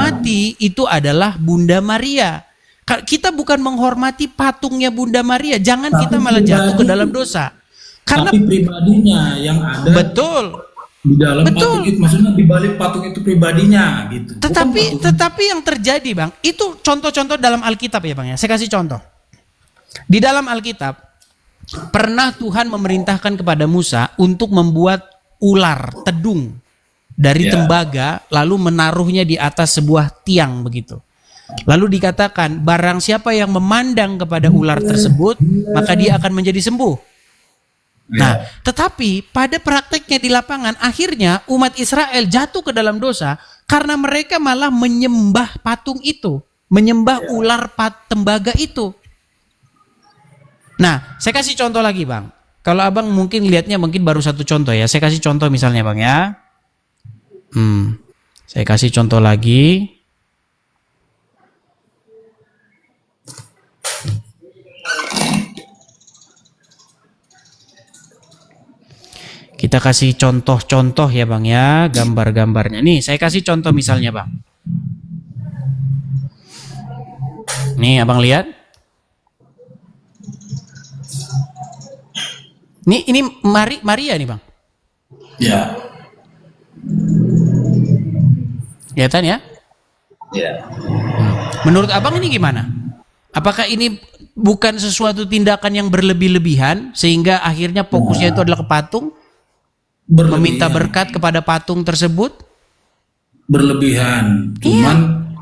hormati itu adalah Bunda Maria. Kita bukan menghormati patungnya Bunda Maria. Jangan Tapi kita malah jatuh ke pribadi- dalam dosa. Karena Tapi pribadinya yang ada betul. di dalam Betul. patung itu, maksudnya di balik patung itu pribadinya gitu. Bukan patung. Tetapi yang terjadi, Bang, itu contoh-contoh dalam Alkitab ya, Bang ya. Saya kasih contoh. Di dalam Alkitab pernah Tuhan memerintahkan kepada Musa untuk membuat ular tedung dari Ya. tembaga lalu menaruhnya di atas sebuah tiang begitu. Lalu dikatakan barang siapa yang memandang kepada ular tersebut maka dia akan menjadi sembuh. Nah, tetapi pada prakteknya di lapangan akhirnya umat Israel jatuh ke dalam dosa karena mereka malah menyembah patung itu, menyembah ular tembaga itu. Nah, saya kasih contoh lagi, Bang. Kalau Abang mungkin lihatnya mungkin baru satu contoh ya. Saya kasih contoh misalnya, Bang ya. Saya kasih contoh lagi. Kita kasih contoh-contoh ya Bang ya, gambar-gambarnya. Nih, saya kasih contoh misalnya Bang. Nih, Abang lihat. Ini Maria nih Bang. Ya. Kelihatan ya? Ya. Menurut Abang ini gimana? Apakah ini bukan sesuatu tindakan yang berlebih-lebihan sehingga akhirnya fokusnya itu adalah ke patung? Meminta berkat kepada patung tersebut? Berlebihan. Cuman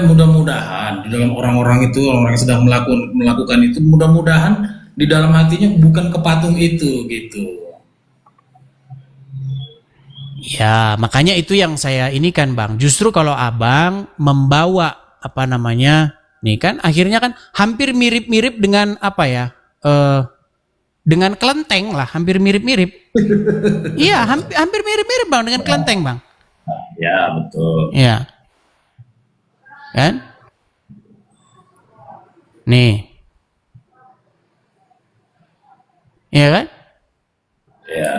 mudah-mudahan di dalam orang-orang itu, orang yang sedang melakukan itu, mudah-mudahan di dalam hatinya bukan ke patung itu gitu. Ya, makanya itu yang saya ini kan Bang. Justru kalau Abang membawa nih kan akhirnya kan hampir mirip-mirip dengan apa ya? Dengan kelenteng lah, hampir mirip-mirip. Iya, hampir mirip-mirip Bang dengan kelenteng Bang. Ya, betul. Iya. Kan? Nih. Iya kan? Ya.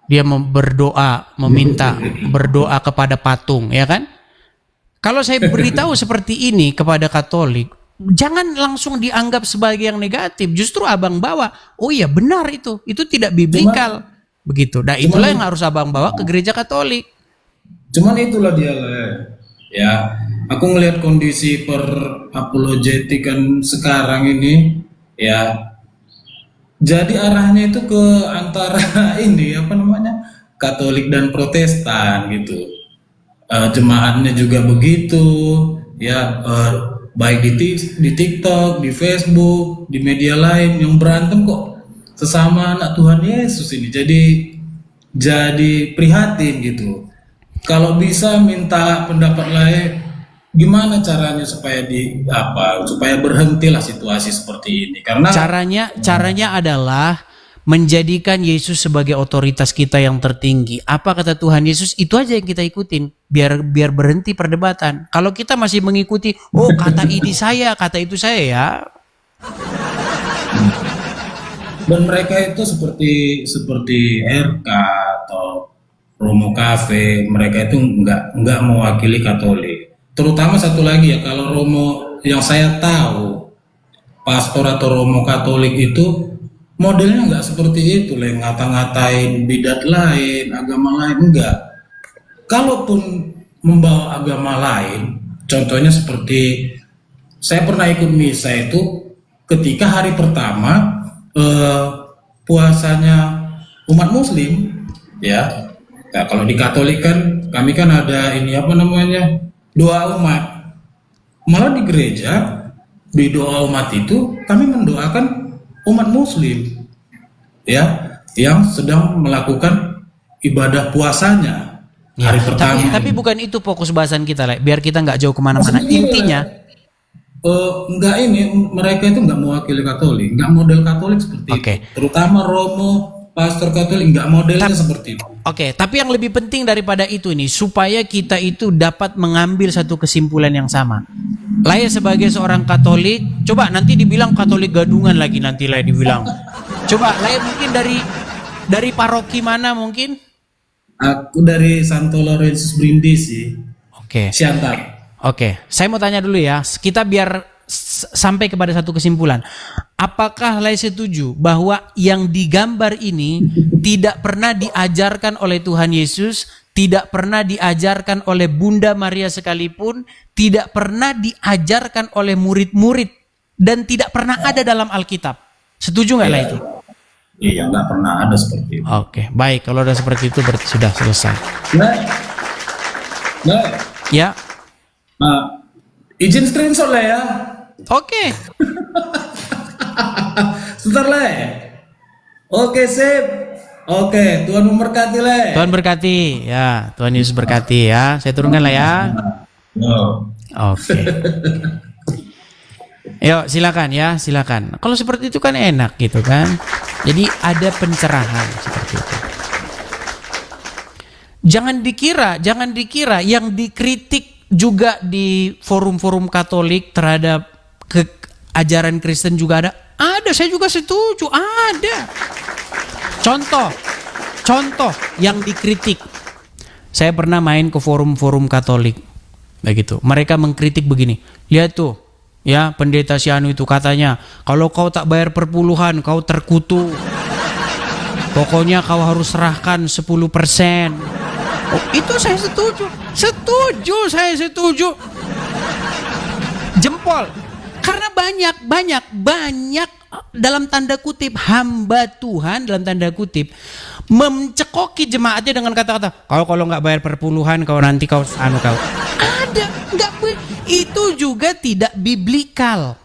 Dia berdoa, berdoa kepada patung, ya kan? Kalau saya beritahu seperti ini kepada Katolik, jangan langsung dianggap sebagai yang negatif. Justru Abang bawa, oh iya benar itu tidak biblikal. Begitu. Nah itulah yang harus Abang bawa ke gereja Katolik. Cuman itulah dia ya. Aku ngelihat kondisi apologetikan sekarang ini, ya. Jadi arahnya itu ke antara ini Katolik dan Protestan gitu. Jemaatnya juga begitu, ya. Baik di TikTok, di Facebook, di media lain yang berantem kok sesama anak Tuhan Yesus ini. Jadi prihatin gitu. Kalau bisa minta pendapat lain, gimana caranya supaya berhentilah situasi seperti ini? Karena caranya adalah menjadikan Yesus sebagai otoritas kita yang tertinggi. Apa kata Tuhan Yesus, itu aja yang kita ikutin. Biar berhenti perdebatan. Kalau kita masih mengikuti, oh kata ini saya, kata itu saya ya. Dan mereka itu seperti RK atau Romo Cafe, mereka itu nggak mewakili Katolik. Terutama satu lagi ya, kalau Romo yang saya tahu, pastor atau Romo Katolik itu modelnya nggak seperti itu, ngata-ngatain bidat lain, agama lain, enggak. Kalaupun membawa agama lain, contohnya seperti saya pernah ikut misa itu ketika hari pertama puasanya umat Muslim, ya. Nah, kalau di Katolik kan kami kan ada doa umat. Malah di gereja di doa umat itu kami mendoakan umat Muslim, ya, yang sedang melakukan ibadah puasanya hari pertama. Tapi bukan itu fokus bahasan kita, biar kita nggak jauh kemana-mana. Intinya, mereka itu nggak mewakili Katolik, nggak model Katolik seperti itu. Terutama Romo, pastor Katolik nggak modelnya seperti itu. Tapi yang lebih penting daripada itu nih, supaya kita itu dapat mengambil satu kesimpulan yang sama. Laya sebagai seorang Katolik, coba nanti dibilang Katolik gadungan lagi nanti Laya dibilang. Coba Laya mungkin dari paroki mana mungkin? Aku dari Santo Laurentius Brindisi. Oke. Siantar. Oke, saya mau tanya dulu ya. Kita biar sampai kepada satu kesimpulan. Apakah Lai setuju bahwa yang digambar ini tidak pernah diajarkan oleh Tuhan Yesus, tidak pernah diajarkan oleh Bunda Maria sekalipun, tidak pernah diajarkan oleh murid-murid, dan tidak pernah ada dalam Alkitab? Setuju nggak Lai itu? Iya, nggak pernah ada seperti itu. Oke, baik. Kalau udah seperti itu berarti sudah selesai. Nah, Ya. izin screenshot lah ya. Oke. Sebentar Le. Oke, sip. Oke, Tuhan memberkati Le. Tuhan berkati. Ya, Tuhan Yesus berkati ya. Saya turunkan lah ya. Oh. Oke. Yuk, silakan ya, silakan. Kalau seperti itu kan enak gitu kan. Jadi ada pencerahan seperti itu. Jangan dikira yang dikritik juga di forum-forum Katolik terhadap ajaran Kristen juga ada. Ada, saya juga setuju, ada. Contoh yang dikritik. Saya pernah main ke forum-forum Katolik. Begitu. Mereka mengkritik begini. Lihat tuh, ya, pendeta si anu itu katanya, kalau kau tak bayar perpuluhan, kau terkutuk. Pokoknya kau harus serahkan 10%. Oh, itu saya setuju. Saya setuju. Jempol. Karena banyak dalam tanda kutip hamba Tuhan dalam tanda kutip mencekoki jemaatnya dengan kata-kata, kalau nggak bayar perpuluhan kau nanti kau ada nggak, itu juga tidak biblikal.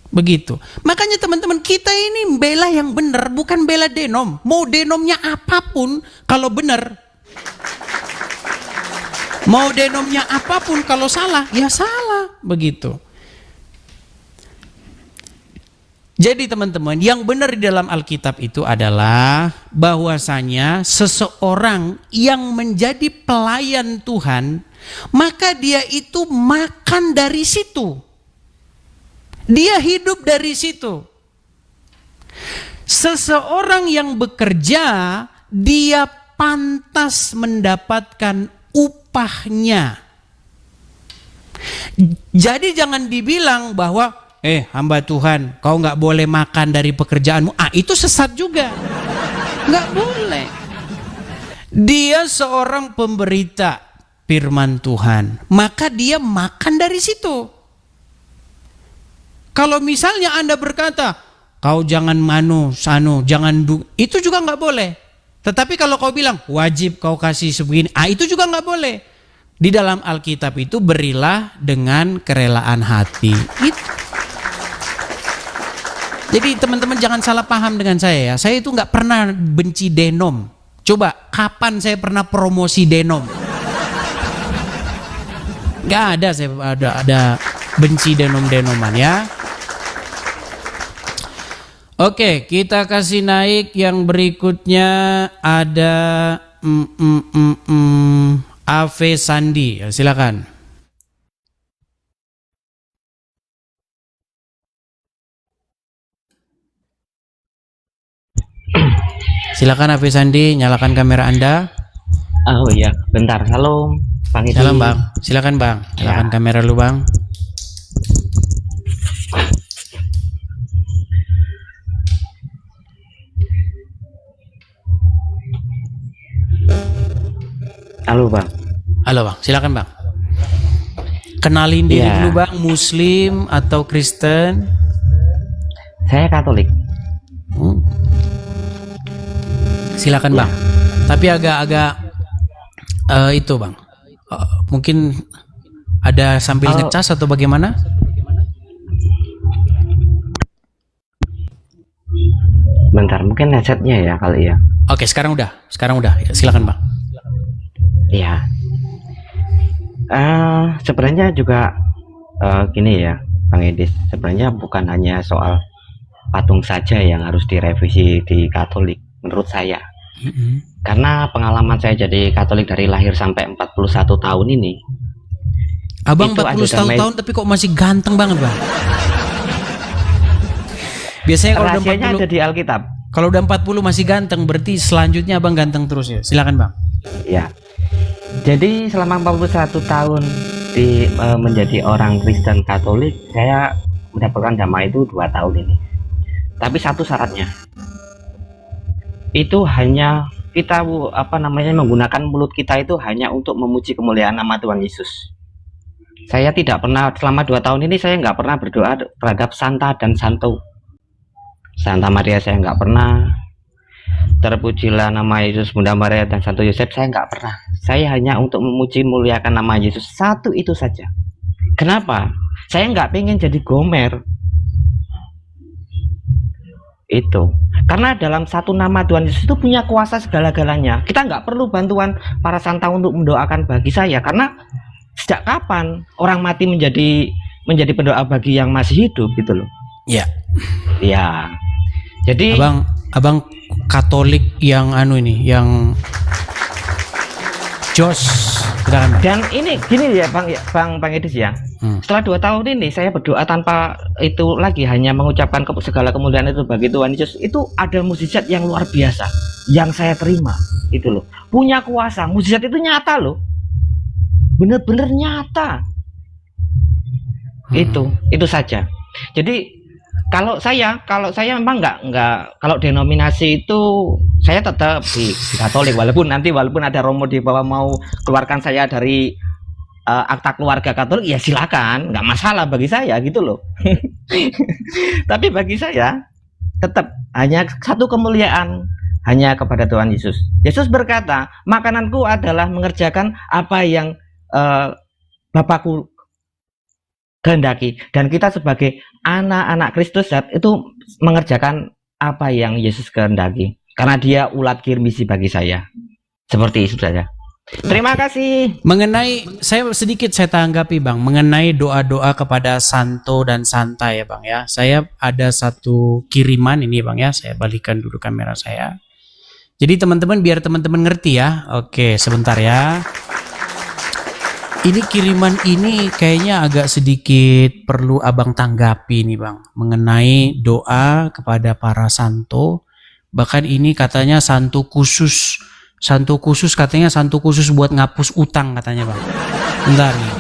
Begitu. Makanya teman-teman, kita ini bela yang benar, bukan bela denom. Mau denomnya apapun kalau benar. Mau denomnya apapun kalau salah, ya salah. Begitu. Jadi teman-teman, yang benar di dalam Alkitab itu adalah bahwasanya seseorang yang menjadi pelayan Tuhan, maka dia itu makan dari situ. Dia hidup dari situ. Seseorang yang bekerja, dia pantas mendapatkan upahnya. Jadi jangan dibilang bahwa hamba Tuhan, kau nggak boleh makan dari pekerjaanmu. Itu sesat juga. Nggak boleh. Dia seorang pemberita firman Tuhan, maka dia makan dari situ. Kalau misalnya Anda berkata, kau jangan jangan itu juga nggak boleh. Tetapi kalau kau bilang wajib kau kasih sebegini, itu juga nggak boleh. Di dalam Alkitab itu berilah dengan kerelaan hati. Jadi teman-teman jangan salah paham dengan saya ya. Saya itu nggak pernah benci denom. Coba kapan saya pernah promosi denom? Nggak ada, saya ada benci denom-denoman ya. Oke, kita kasih naik yang berikutnya ada Ave Sandi. Silakan. Silakan Ave Sandi, nyalakan kamera Anda. Oh iya, bentar. Halo, Bang Edi. Halo Bang, silakan Bang. Nyalakan kamera lu Bang. Halo Bang. Halo Bang, silakan Bang. Kenalin diri dulu Bang, Muslim atau Kristen? Saya Katolik. Silakan Bang. Tapi agak-agak itu Bang. Mungkin ada sambil ngecas atau bagaimana? Bentar, mungkin headsetnya ya kali ya. Oke, sekarang udah. Silakan Bang. Iya. Sebenarnya juga gini ya, Bang Edi. Sebenarnya bukan hanya soal patung saja yang harus direvisi di Katolik, menurut saya. Karena pengalaman saya jadi Katolik dari lahir sampai 41 tahun ini. Abang 41 tahun tapi kok masih ganteng banget Bang. Biasanya kalau udah 40 ada di Alkitab. Kalau udah 40 masih ganteng, berarti selanjutnya Abang ganteng terus ya. Silakan Bang. Ya. Jadi selama 41 tahun menjadi orang Kristen Katolik, saya mendapatkan damai itu 2 tahun ini. Tapi satu syaratnya, itu hanya kita menggunakan mulut kita itu hanya untuk memuji kemuliaan nama Tuhan Yesus. Saya tidak pernah, selama 2 tahun ini saya nggak pernah berdoa terhadap Santa dan Santo. Santa Maria saya nggak pernah, terpujilah nama Yesus, Bunda Maria dan Santo Yosef, saya nggak pernah. Saya hanya untuk memuji muliakan nama Yesus, satu itu saja. Kenapa? Saya nggak pengen jadi Gomer. Itu karena dalam satu nama Tuhan Yesus itu punya kuasa segala-galanya. Kita nggak perlu bantuan para santa untuk mendoakan bagi saya, karena sejak kapan orang mati menjadi pendoa bagi yang masih hidup gitu loh. Ya. Ya. Jadi abang Katolik yang yang Jos. Dan ini gini ya Bang Edis ya. Setelah 2 tahun ini saya berdoa tanpa itu lagi, hanya mengucapkan segala kemuliaan itu bagi Tuhan Yesus. Itu ada mukjizat yang luar biasa yang saya terima itu loh. Punya kuasa, mukjizat itu nyata loh. Bener-bener nyata. Itu saja. Jadi kalau saya memang nggak kalau denominasi itu saya tetap di Katolik, walaupun ada Romo di bawah mau keluarkan saya dari akta keluarga Katolik, ya silakan, nggak masalah bagi saya gitu loh. Tapi bagi saya tetap hanya satu kemuliaan, hanya kepada Tuhan Yesus. Yesus berkata, makananku adalah mengerjakan apa yang Bapakku kehendaki, dan kita sebagai anak-anak Kristus itu mengerjakan apa yang Yesus kehendaki, karena dia ulat kirmisi bagi saya. Seperti itu saja. Terima kasih. Mengenai saya tanggapi Bang, mengenai doa-doa kepada Santo dan Santa ya Bang ya. Saya ada satu kiriman ini Bang ya, saya balikan dulu kamera saya. Jadi teman-teman, biar teman-teman ngerti ya. Oke, sebentar ya. Ini kiriman ini kayaknya agak sedikit perlu abang tanggapi nih Bang, mengenai doa kepada para santo. Bahkan ini katanya santo khusus katanya, santo khusus buat ngapus utang katanya Bang. Bentar nih.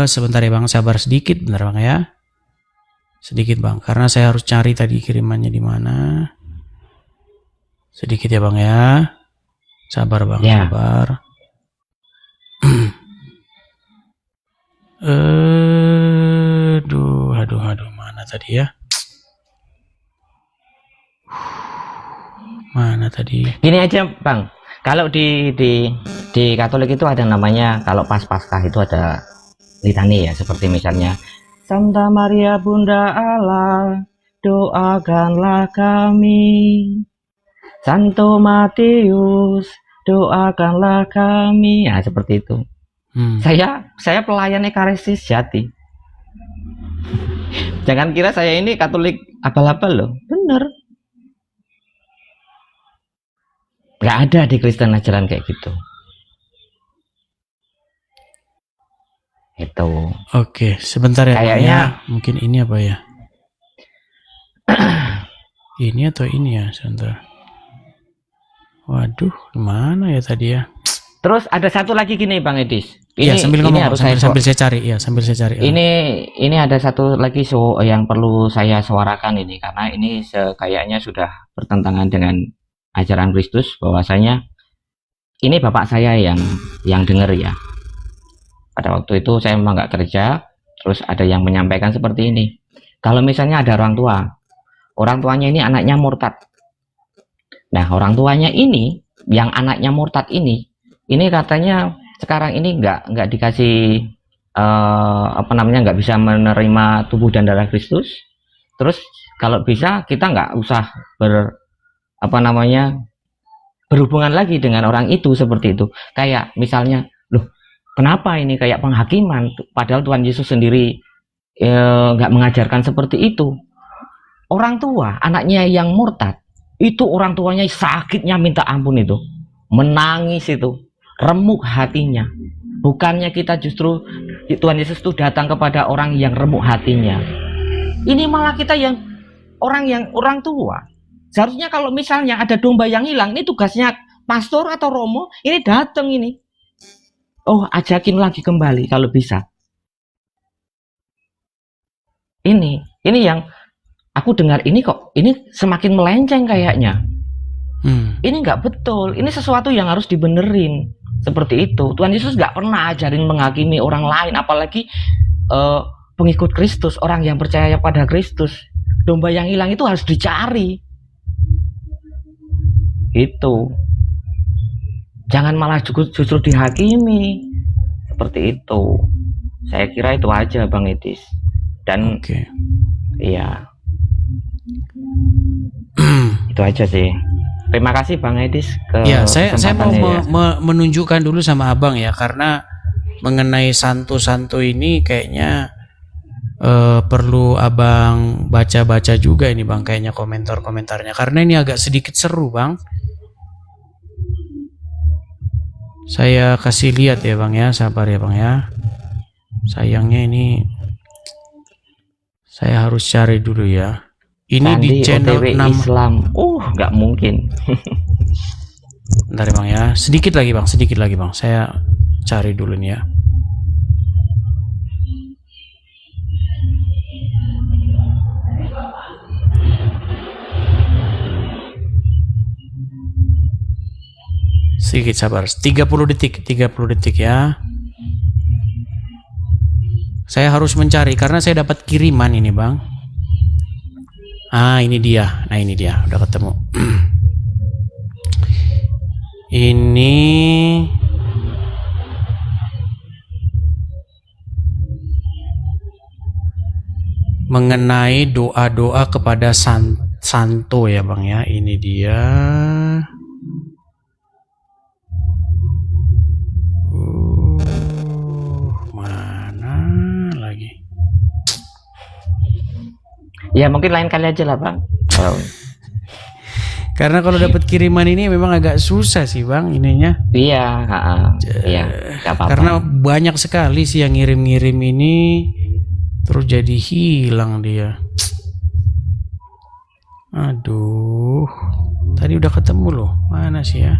Sebentar ya Bang, sabar sedikit, bentar Bang ya. Sedikit Bang, karena saya harus cari tadi kirimannya di mana. Sedikit ya Bang ya. Sabar Bang, ya. Sabar. Aduh, mana tadi ya? Mana tadi? Gini aja Bang, kalau di Katolik itu ada namanya, kalau pas Paskah itu ada litani ya, seperti misalnya Santa Maria Bunda Allah, doakanlah kami. Santo Matius, doakanlah kami. Ya seperti itu. Saya pelayan Ekaristi sejati. Jangan kira saya ini Katolik abal-abal loh. Bener. Gak ada di Kristen ajaran kayak gitu. Itu. Oke, sebentar ya. Kayaknya mungkin ini apa ya? Ini atau ini ya, sebentar. Waduh, kemana ya tadi ya? Terus ada satu lagi gini Bang Edis. Ini, ya, sambil ngomong, harus sambil saya cari ya, sambil saya cari. Ini ada satu lagi yang perlu saya suarakan ini, karena ini kayaknya sudah bertentangan dengan ajaran Kristus, bahwasanya ini bapak saya yang dengar ya. Pada waktu itu saya memang nggak kerja, terus ada yang menyampaikan seperti ini. Kalau misalnya ada orang tuanya ini anaknya murtad. Nah, orang tuanya ini yang anaknya murtad ini katanya sekarang ini nggak dikasih nggak bisa menerima tubuh dan darah Kristus. Terus kalau bisa kita nggak usah berhubungan lagi dengan orang itu, seperti itu. Kayak misalnya, loh kenapa ini kayak penghakiman, padahal Tuhan Yesus sendiri nggak mengajarkan seperti itu. Orang tua anaknya yang murtad itu, orang tuanya sakitnya minta ampun, itu menangis, itu remuk hatinya. Bukannya kita justru Tuhan Yesus itu datang kepada orang yang remuk hatinya. Ini malah kita yang orang tua. Seharusnya kalau misalnya ada domba yang hilang, ini tugasnya pastor atau romo ini datang ini. Oh, ajakin lagi kembali kalau bisa. Ini yang aku dengar ini kok, ini semakin melenceng kayaknya. Ini nggak betul, ini sesuatu yang harus dibenerin. Seperti itu. Tuhan Yesus nggak pernah ajarin menghakimi orang lain, apalagi pengikut Kristus, orang yang percaya pada Kristus. Domba yang hilang itu harus dicari. Itu. Jangan malah justru dihakimi. Seperti itu. Saya kira itu aja Bang Edis. Dan iya. Itu aja sih. Terima kasih Bang Edis ya, saya mau menunjukkan dulu sama Abang ya, karena mengenai santo-santo ini kayaknya perlu Abang baca-baca juga ini Bang, kayaknya komentar-komentarnya, karena ini agak sedikit seru Bang. Saya kasih lihat ya Bang ya, sabar ya Bang ya. Sayangnya ini saya harus cari dulu ya. Ini Sandi, di channel OTW Islam. Nggak mungkin. Bentar ya Bang ya. Sedikit lagi Bang. Saya cari dulu nih ya. Sedikit sabar. 30 detik ya. Saya harus mencari karena saya dapat kiriman ini Bang. Ini dia. Nah, ini dia, udah ketemu. Ini mengenai doa-doa kepada santo ya Bang ya. Ini dia. Mana lagi? Ya mungkin lain kali aja lah Bang. Karena kalau dapat kiriman ini memang agak susah sih Bang ininya. Iya, iya, gak apa-apa. Karena banyak sekali sih yang ngirim-ngirim ini, terus jadi hilang dia. Aduh, tadi udah ketemu loh. Mana sih ya?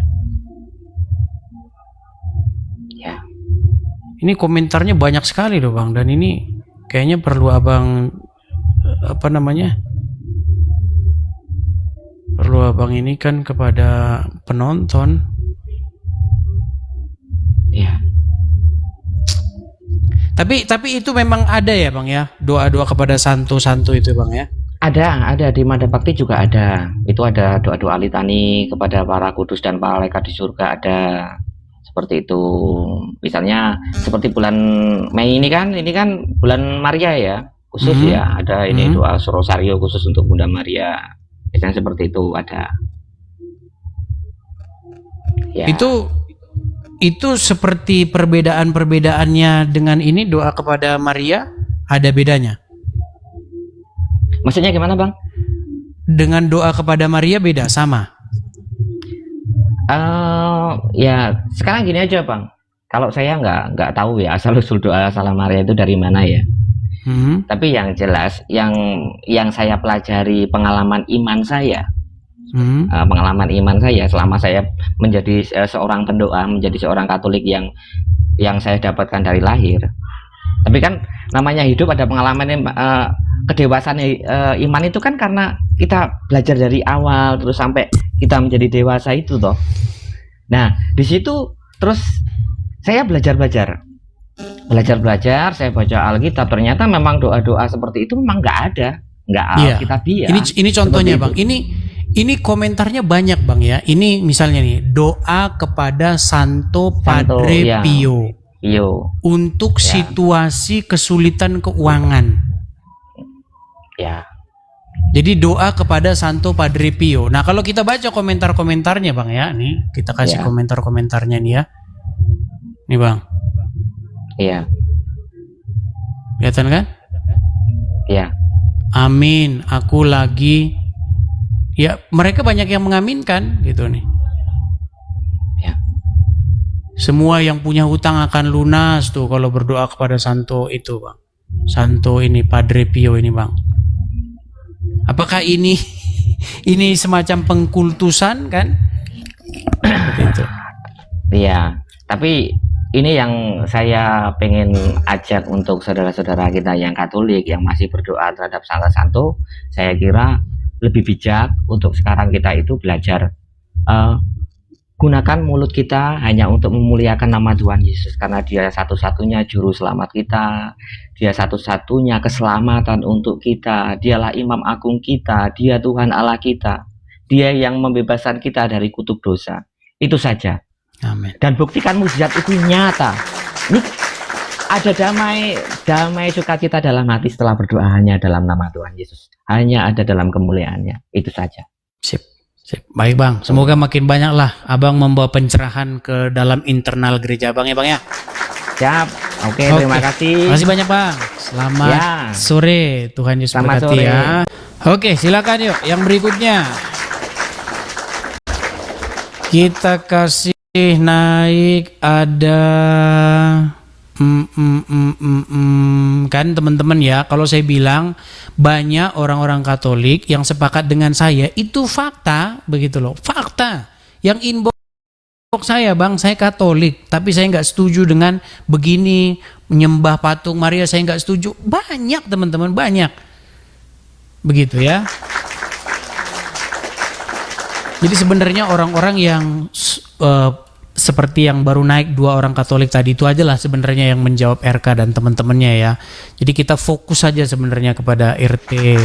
Ya. Ini komentarnya banyak sekali loh Bang, dan ini kayaknya perlu Abang perlu Abang ini kan kepada penonton. Iya. Tapi itu memang ada ya Bang ya, doa-doa kepada santo-santo itu Bang ya. Ada di Mada Bakti juga ada. Itu ada doa-doa litani kepada para kudus dan para malaikat di surga, ada. Seperti itu. Misalnya seperti bulan Mei ini kan bulan Maria ya. Khusus ya, ada ini doa rosario khusus untuk Bunda Maria. Biasanya seperti itu ada. Ya. Itu seperti perbedaan-perbedaannya dengan ini doa kepada Maria, ada bedanya? Maksudnya gimana Bang? Dengan doa kepada Maria beda, sama? Ya sekarang gini aja Bang. Kalau saya nggak tahu ya asal usul doa Salam Maria itu dari mana ya. Tapi yang jelas yang saya pelajari pengalaman iman saya, selama saya menjadi seorang pendoa, menjadi seorang Katolik yang saya dapatkan dari lahir. Tapi kan namanya hidup ada pengalaman kedewasaan iman itu kan karena kita belajar dari awal terus sampai kita menjadi dewasa itu toh. Nah di situ terus saya belajar, saya baca Alkitab, ternyata memang doa-doa seperti itu memang nggak ada, Alkitabiah. Ini contohnya Bang, ini komentarnya banyak Bang ya. Ini misalnya nih, doa kepada Santo Padre Pio untuk situasi kesulitan keuangan. Ya. Jadi doa kepada Santo Padre Pio. Nah kalau kita baca komentar-komentarnya Bang ya, nih kita kasih komentar-komentarnya nih ya. Nih Bang. Iya. Kelihatan kan? Iya. Amin, aku lagi. Ya, mereka banyak yang mengaminkan gitu nih. Ya. Semua yang punya hutang akan lunas tuh kalau berdoa kepada Santo itu, Bang. Santo ini Padre Pio ini, Bang. Apakah ini semacam pengkultusan kan? Begitu. Iya, tapi ini yang saya pengen ajak untuk saudara-saudara kita yang Katolik yang masih berdoa terhadap Sancta Santo, saya kira lebih bijak untuk sekarang kita itu belajar eh, gunakan mulut kita hanya untuk memuliakan nama Tuhan Yesus karena Dia satu-satunya juru selamat kita, Dia satu-satunya keselamatan untuk kita, Dialah Imam Agung kita, Dia Tuhan Allah kita, Dia yang membebaskan kita dari kutuk dosa. Itu saja. Amin. Dan buktikan mukjizat itu nyata. Ini ada damai sukacita dalam hati setelah berdoa hanya dalam nama Tuhan Yesus. Hanya ada dalam kemuliaannya. Itu saja. Sip. Baik Bang, semoga makin banyak lah Abang membawa pencerahan ke dalam internal gereja Abang ya Bang ya. Siap. Oke, terima kasih. Terima kasih banyak Bang. Selamat sore. Tuhan Yesus Selamat berkati sore. ya. Oke, silakan yuk yang berikutnya. Kita kasih naik ada kan teman-teman ya, kalau saya bilang banyak orang-orang Katolik yang sepakat dengan saya, itu fakta begitu loh, fakta. Yang inbox saya, Bang, saya Katolik tapi saya nggak setuju dengan begini, menyembah patung Maria, saya nggak setuju. Banyak teman-teman, banyak begitu ya. Jadi sebenarnya orang-orang yang seperti yang baru naik 2 orang Katolik tadi itu aja lah sebenarnya yang menjawab RK dan teman-temannya ya. Jadi kita fokus saja sebenarnya kepada RT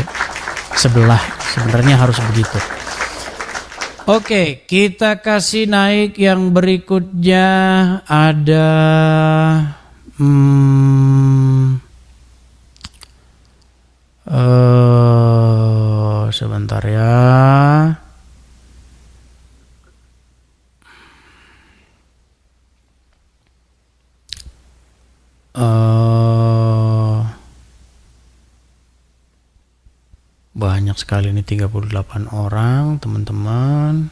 sebelah, sebenarnya harus begitu. Oke, kita kasih naik yang berikutnya ada sebentar ya. Banyak sekali ini, 38 orang teman-teman.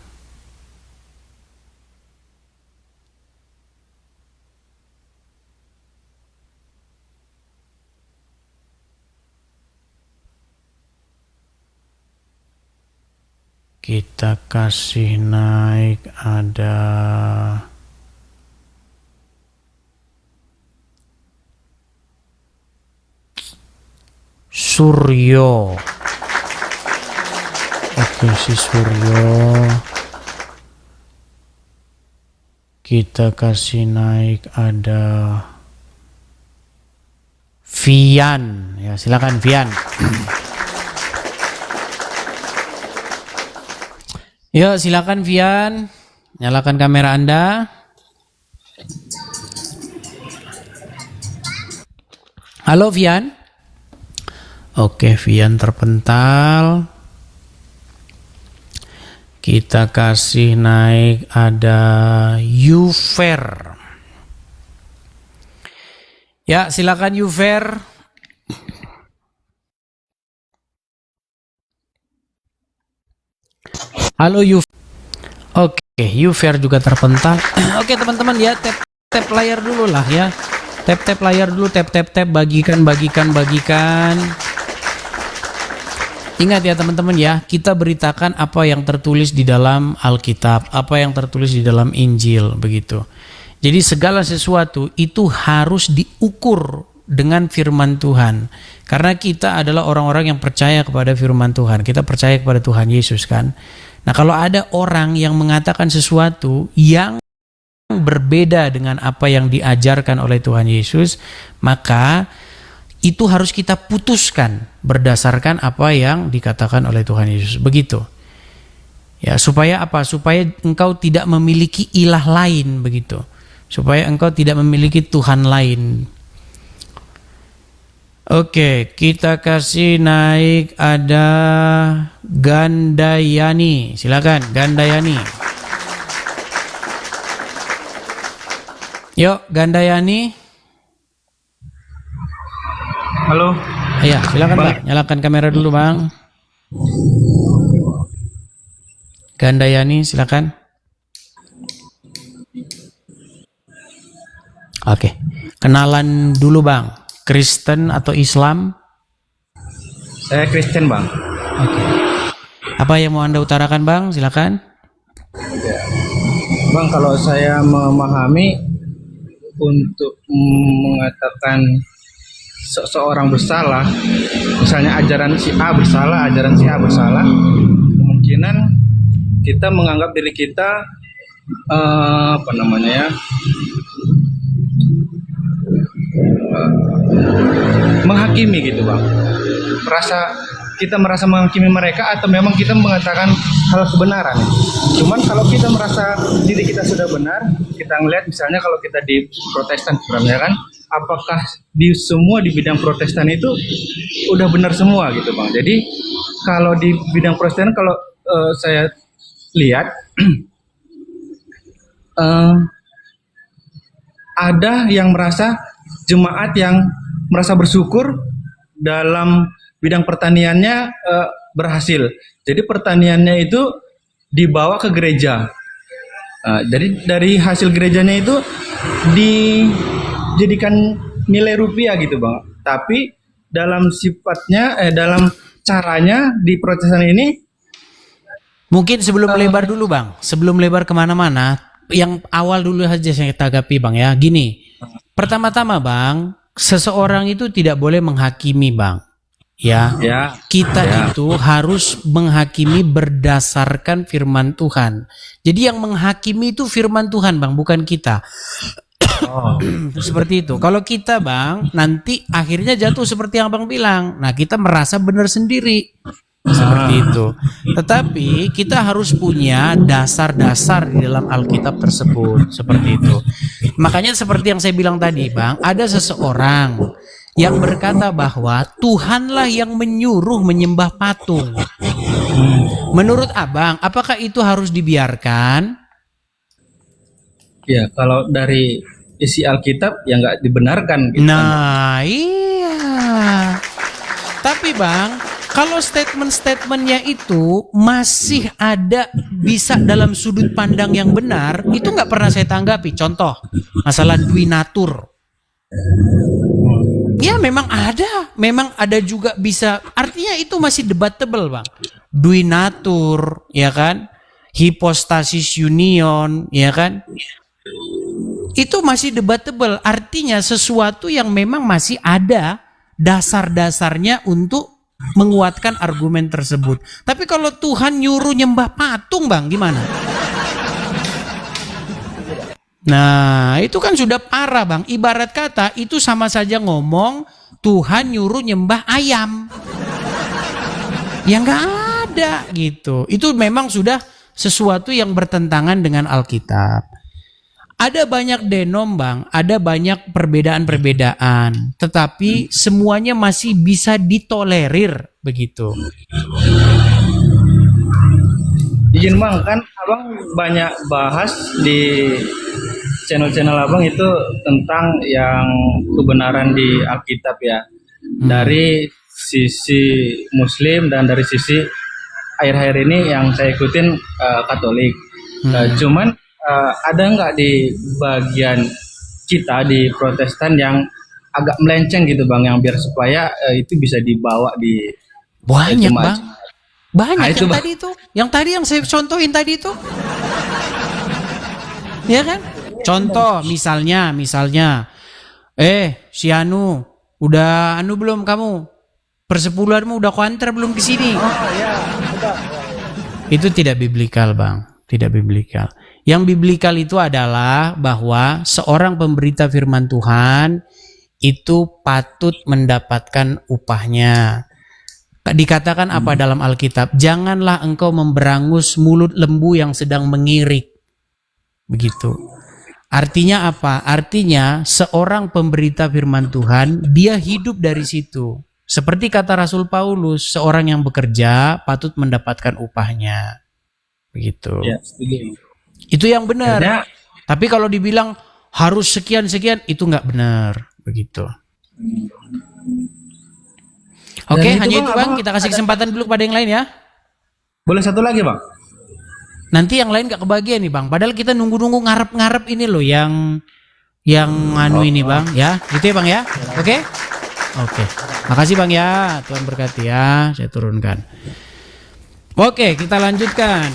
Kita kasih naik ada Suryo. Oke, si Suryo kita kasih naik ada Vian ya, silakan Vian. Yuk silakan Vian, nyalakan kamera Anda. Halo Vian. Oke, Vian terpental. Kita kasih naik ada Yufer. Ya, silakan Yufer. Halo Yufer. Oke, Yufer juga terpental. Oke, teman-teman ya, tap layar dulu lah ya. Tap layar dulu, tap bagikan. Ingat ya teman-teman ya, kita beritakan apa yang tertulis di dalam Alkitab, apa yang tertulis di dalam Injil, begitu. Jadi segala sesuatu itu harus diukur dengan firman Tuhan. Karena kita adalah orang-orang yang percaya kepada firman Tuhan, kita percaya kepada Tuhan Yesus kan. Nah kalau ada orang yang mengatakan sesuatu yang berbeda dengan apa yang diajarkan oleh Tuhan Yesus, maka itu harus kita putuskan berdasarkan apa yang dikatakan oleh Tuhan Yesus. Begitu. Ya, supaya apa? Supaya engkau tidak memiliki ilah lain, begitu. Supaya engkau tidak memiliki Tuhan lain. Oke, kita kasih naik ada Gandayani. Silakan Gandayani. Yuk, Gandayani. Halo. Iya, silakan Bang. Nyalakan kamera dulu, Bang. Gandayani, silakan. Oke. Kenalan dulu, Bang. Kristen atau Islam? Saya Kristen, Bang. Oke. Apa yang mau Anda utarakan, Bang? Silakan. Bang, kalau saya memahami untuk mengatakan seseorang bersalah, misalnya ajaran si A bersalah, kemungkinan kita menganggap diri kita menghakimi gitu Bang. Kita merasa menghakimi mereka atau memang kita mengatakan hal kebenaran. Cuman kalau kita merasa diri kita sudah benar, kita ngelihat misalnya kalau kita di Protestan sebenarnya kan, apakah di bidang Protestan itu udah benar semua gitu Bang. Jadi kalau di bidang Protestan kalau saya lihat ada yang merasa jemaat yang merasa bersyukur dalam bidang pertaniannya berhasil. Jadi pertaniannya itu dibawa ke gereja. Jadi dari hasil gerejanya itu dijadikan nilai rupiah gitu Bang. Tapi dalam sifatnya, dalam caranya di Protestan ini. Mungkin sebelum lebar dulu Bang, sebelum lebar kemana-mana, yang awal dulu aja saya tanggapi Bang ya. Gini, pertama-tama Bang, seseorang itu tidak boleh menghakimi Bang. Ya, kita itu harus menghakimi berdasarkan firman Tuhan. Jadi yang menghakimi itu firman Tuhan Bang, bukan kita. Seperti itu. Kalau kita Bang, nanti akhirnya jatuh seperti yang Bang bilang. Nah, kita merasa benar sendiri. Seperti itu. Tetapi kita harus punya dasar-dasar di dalam Alkitab tersebut. Seperti itu. Makanya seperti yang saya bilang tadi Bang, ada seseorang yang berkata bahwa Tuhanlah yang menyuruh menyembah patung. Menurut Abang, apakah itu harus dibiarkan? Ya, kalau dari isi Alkitab ya nggak dibenarkan. Gitu nah, iya. Tapi Bang, kalau statement-statementnya itu masih ada bisa dalam sudut pandang yang benar, itu nggak pernah saya tanggapi. Contoh, masalah dwi natur. Ya memang ada juga bisa, artinya itu masih debatable Bang. Dwi natur, ya kan? Hypostasis union, ya kan? Itu masih debatable, artinya sesuatu yang memang masih ada dasar-dasarnya untuk menguatkan argumen tersebut. Tapi kalau Tuhan nyuruh nyembah patung Bang, gimana? Nah, itu kan sudah parah Bang. Ibarat kata itu sama saja ngomong Tuhan nyuruh nyembah ayam. Ya nggak ada gitu. Itu memang sudah sesuatu yang bertentangan dengan Alkitab. Ada banyak denom Bang, ada banyak perbedaan-perbedaan. Tetapi semuanya masih bisa ditolerir begitu. Izin Bang, kan Abang banyak bahas di channel-channel Abang itu tentang yang kebenaran di Alkitab ya. Dari sisi Muslim dan dari sisi akhir-akhir ini yang saya ikutin Katolik. Cuman ada nggak di bagian kita di Protestan yang agak melenceng gitu Bang, yang biar supaya itu bisa dibawa di banyak Bang. Banyak itu, yang tadi itu. Yang tadi yang saya contohin tadi itu. Ya kan? Contoh misalnya si Anu udah belum kamu? Persepuluhanmu udah kuantar belum ke sini? Oh iya, betul. Itu tidak biblikal Bang, tidak biblikal. Yang biblikal itu adalah bahwa seorang pemberita firman Tuhan itu patut mendapatkan upahnya. Dikatakan apa dalam Alkitab? Janganlah engkau memberangus mulut lembu yang sedang mengirik. Begitu. Artinya apa? Artinya seorang pemberita firman Tuhan, dia hidup dari situ. Seperti kata Rasul Paulus, seorang yang bekerja patut mendapatkan upahnya. Begitu. Ya, setuju. Itu yang benar. Karena, tapi kalau dibilang harus sekian-sekian, itu nggak benar. Begitu. Oke, hanya itu Bang. Kita kasih kesempatan dulu kepada yang lain ya. Boleh satu lagi Bang? Nanti yang lain gak kebagian nih Bang. Padahal kita nunggu-nunggu ngarep-ngarep ini loh yang ini Bang ya. Gitu ya Bang ya. Oke? Oke. Makasih Bang ya. Tuhan berkati ya. Saya turunkan. Oke, kita lanjutkan.